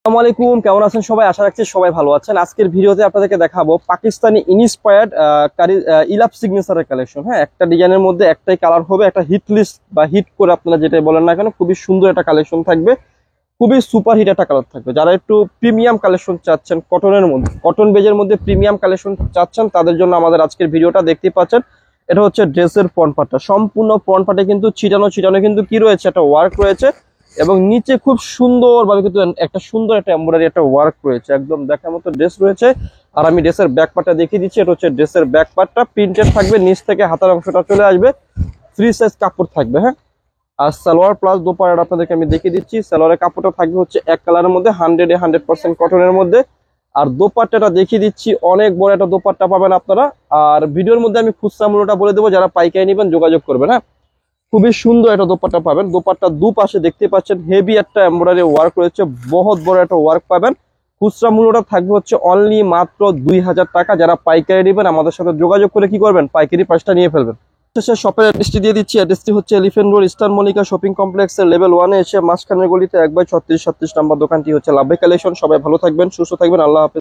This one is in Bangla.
আসসালামু আলাইকুম, কেমন আছেন সবাই? আশা রাখছি সবাই ভালো আছেন। আজকের ভিডিওতে আপনাদেরকে দেখাবো পাকিস্তানি ইন্সপায়ার্ড ইলাপ সিগনেচারের কালেকশন। হ্যাঁ, একটা ডিজাইনের মধ্যে একটাই কালার হবে, একটা হিট লিস্ট বা হিট করে আপনারা যেটা বলেন না কেন, খুবই সুন্দর একটা কালেকশন থাকবে, খুবই সুপার হিট একটা কালার থাকবে। যারা একটু প্রিমিয়াম কালেকশন চাচ্ছেন, কটনের মধ্যে, কটন বেজের মধ্যে প্রিমিয়াম কালেকশন চাচ্ছেন, তাদের জন্য আমাদের আজকের ভিডিওটা দেখতে পাচ্ছেন। এটা হচ্ছে ড্রেসের ফ্রন্ট পার্টটা, সম্পূর্ণ ফ্রন্ট পার্টে কিন্তু ছিটানো কিন্তু কি রয়েছে, একটা ওয়ার্ক রয়েছে এবং নিচে খুব সুন্দর ভাবে কিন্তু একটা সুন্দর একটা এমব্রয়ডারি একটা ওয়ার্ক রয়েছে, একদম দেখার মতো ড্রেস রয়েছে। আর আমি ড্রেসের ব্যাক পার্টটা দেখিয়ে দিচ্ছি। এটা হচ্ছে ড্রেসের ব্যাক পার্টটা, প্রিন্টেড থাকবে, নিচ থেকে হাতার অংশটা চলে আসবে, ফ্রি সাইজ কাপড় থাকবে। হ্যাঁ, আর সালোয়ার প্লাস দোপাট্টা আপনাদেরকে আমি দেখিয়ে দিচ্ছি। সালোয়ারের কাপড়টা থাকবে হচ্ছে এক কালারের মধ্যে, 100% কটনের মধ্যে। আর দোপাট্টাটা দেখিয়ে দিচ্ছি, অনেক বড় একটা দোপাট্টা পাবেন আপনারা। আর ভিডিওর মধ্যে আমি খুচরা মূল্যটা বলে দেবো, যারা পাইকারি নেবেন যোগাযোগ করবেন। হ্যাঁ, খুবই সুন্দর একটা দোপাট্টা পাবেন। দোপাট্টা দুপাশে দেখতে পাচ্ছেন হেভি একটা এমব্রয়ডারি ওয়ার্ক রয়েছে, বহুত বড় একটা ওয়ার্ক পাবেন। খুচরা মূল্যটা থাকবে হচ্ছে অনলি মাত্র 2000 টাকা। যারা পাইকারি নেবেন আমাদের সাথে যোগাযোগ করে কি করবেন, পাইকারি প্রাইসটা নিয়ে ফেলবেন। শপের অ্যাড্রেসটি দিয়ে দিচ্ছি। অ্যাড্রেসটি হচ্ছে elephant road, eastern Mallika shopping কমপ্লেক্সের লেভেল 1-এ এসে মাঝখানের গলিতে 1/36 নাম্বার দোকানটি হচ্ছে লাভবাই কালেকশন। সবাই ভালো থাকবেন, সুস্থ থাকবেন, আল্লাহ হাফেজ।